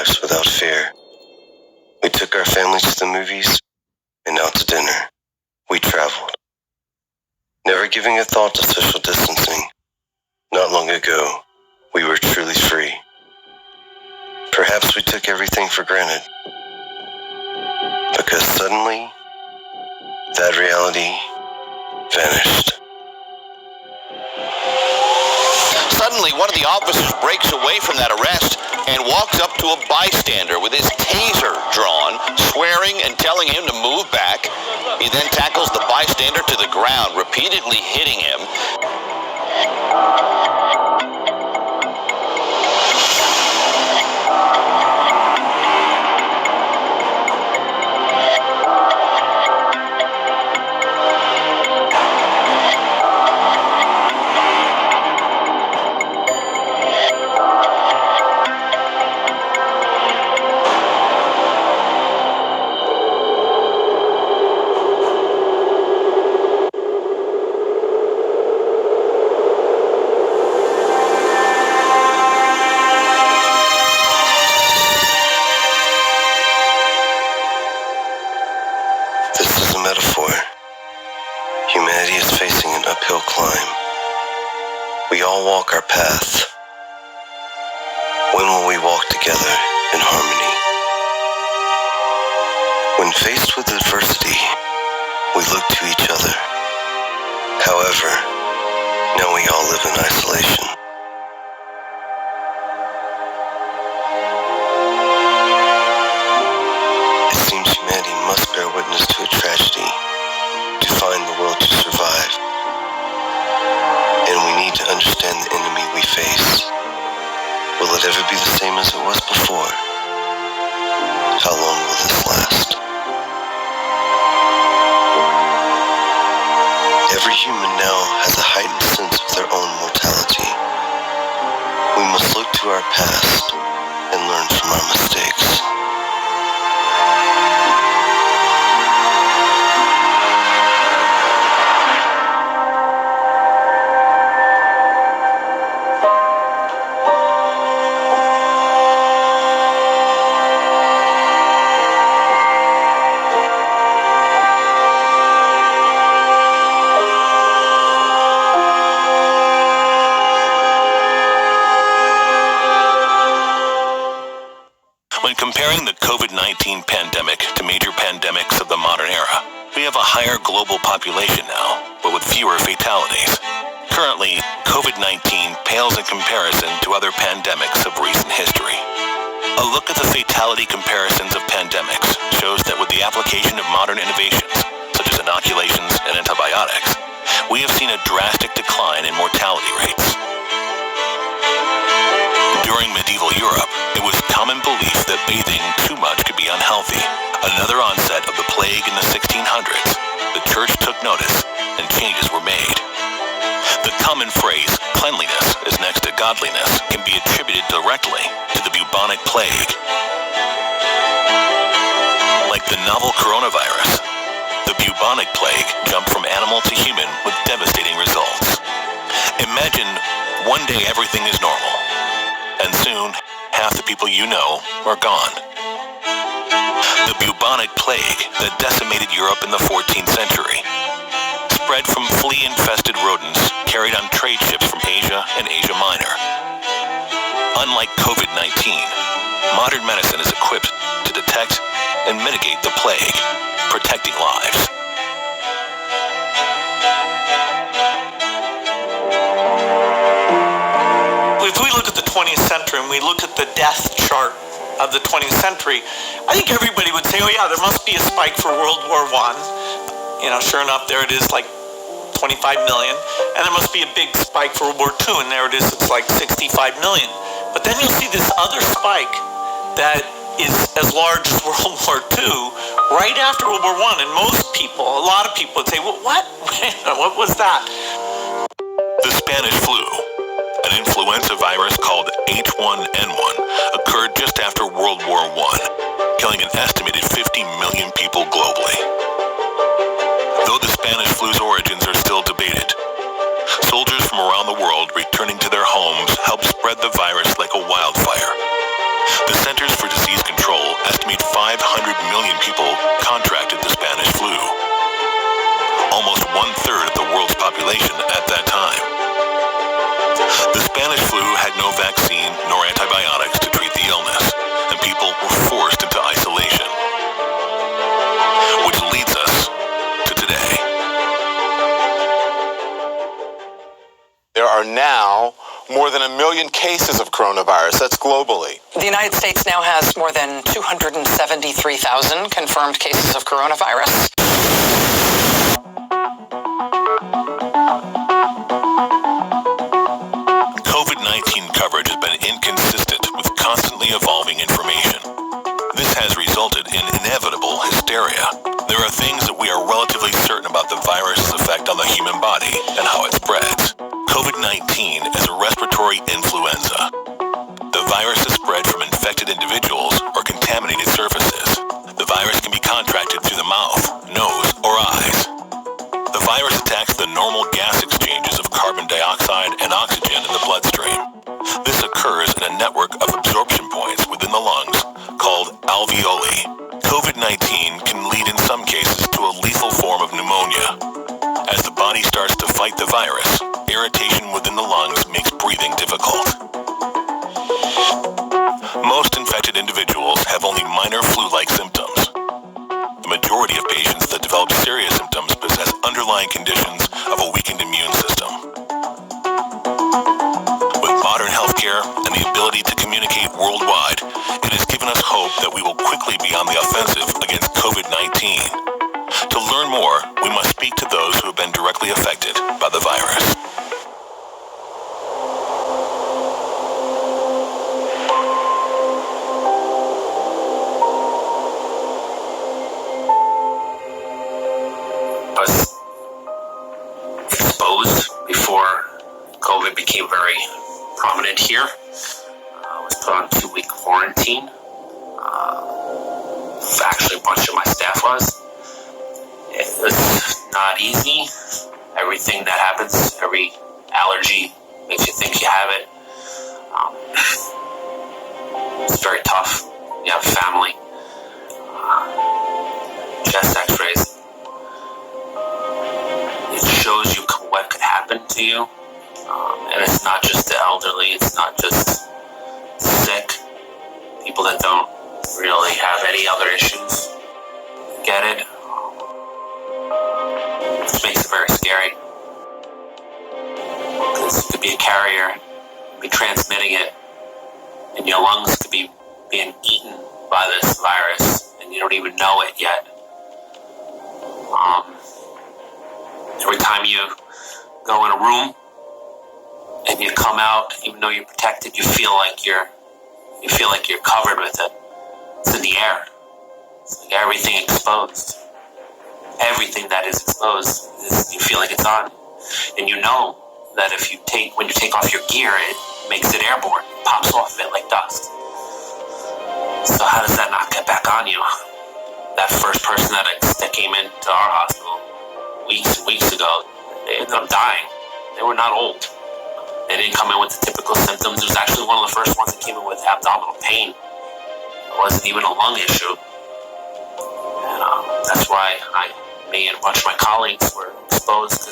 lives without fear. We took our families to the movies and out to dinner. We traveled, never giving a thought to social distancing. Not long ago, we were truly free. Perhaps we took everything for granted, because suddenly, that reality vanished. Suddenly, one of the officers breaks away from that arrest and walks up to a bystander with his taser drawn, swearing and telling him to move back. He then tackles the bystander to the ground, repeatedly hitting him. Metaphor. Humanity is facing an uphill climb. We all walk our path. When will we walk together in harmony? When faced with adversity, we look to each other. However, now we all live in isolation. It seems humanity must bear witness to a tragedy to find the will to survive. And we need to understand the enemy we face. Will it ever be the same as it was before? How long will this last? Every human now has a heightened sense of their own mortality. We must look to our past and learn from our mistakes. When comparing the COVID-19 pandemic to major pandemics of the modern era, we have a higher global population now, but with fewer fatalities. Currently, COVID-19 pales in comparison to other pandemics of recent history. A look at the fatality comparisons of pandemics shows that with the application of modern innovations, such as inoculations and antibiotics, we have seen a drastic decline in mortality rates. During medieval Europe, it was common belief that bathing too much could be unhealthy. Another onset of the plague in the 1600s, the church took notice and changes were made. The common phrase, cleanliness is next to godliness, can be attributed directly to the bubonic plague. Like the novel coronavirus, the bubonic plague jumped from animal to human with devastating results. Imagine one day everything is normal, and soon, half the people you know are gone. The bubonic plague that decimated Europe in the 14th century spread from flea-infested rodents carried on trade ships from Asia and Asia Minor. Unlike COVID-19, modern medicine is equipped to detect and mitigate the plague, protecting lives. If we look at the 20th century and we look at the death chart of the 20th century, I think everybody would say, oh yeah, there must be a spike for World War I. Sure enough, there it is, like 25 million. And there must be a big spike for World War II, and there it is, it's like 65 million. But then you'll see this other spike that is as large as World War II right after World War I. And most people, a lot of people would say, well, what? What was that? The Spanish flu, an influenza virus called H1N1, occurred just after World War I, killing an estimated 50 million people globally. Though the Spanish flu's origins are still debated, soldiers from around the world returning to their homes helped spread the virus like a wildfire. The Centers for Disease million people contracted the Spanish flu. Almost 1/3 of the world's population at that time. The Spanish flu had no vaccine nor antibiotics to treat the illness, and people were forced into isolation. Which leads us to today. There are now more than 1 million cases of coronavirus. That's globally. The United States now has more than 273,000 confirmed cases of coronavirus. COVID-19 coverage has been inconsistent with constantly evolving information. This has resulted in inevitable hysteria. There are things that we are relatively certain about the virus's effect on the human body and how it spreads. COVID-19 is a respiratory influenza. The virus is spread from infected individuals or contaminated surfaces. The virus can be contracted through the mouth, nose, or eyes. The virus attacks the normal gas exchanges of carbon dioxide and oxygen in the bloodstream. This occurs in a network of absorption points within the lungs called alveoli. COVID-19 can lead in some cases to a lethal form of pneumonia. As the body starts to fight the virus, irritation within the lungs makes breathing difficult. Most infected individuals have only minor flu-like symptoms. The majority of patients that develop serious symptoms possess underlying conditions of a weakened immune system. With modern healthcare and the ability to communicate worldwide, it has given us hope that we will quickly be on the offensive against COVID-19. To learn more, we must speak to those who have been directly affected by the virus. I was exposed before COVID became very prominent here. I was put on 2-week quarantine. Actually, a bunch of my staff was. It was not easy. Everything that happens, every allergy makes you think you have it. It's very tough. You have family. Chest x-rays. It shows you what could happen to you. And it's not just the elderly. It's not just sick. People that don't really have any other issues get it. Which makes it very scary. Because you could be a carrier, be transmitting it, and your lungs could be being eaten by this virus, and you don't even know it yet. Every time you go in a room and you come out, even though you're protected, you feel like you're covered with it. It's in the air. It's like everything exposed. Everything that is exposed, you feel like it's on. And you know that when you take off your gear, it makes it airborne. It pops off of it like dust. So how does that not get back on you? That first person that came into our hospital weeks and weeks ago, they ended up dying. They were not old. They didn't come in with the typical symptoms. It was actually one of the first ones that came in with abdominal pain. It wasn't even a lung issue. And that's why me and a bunch of my colleagues were exposed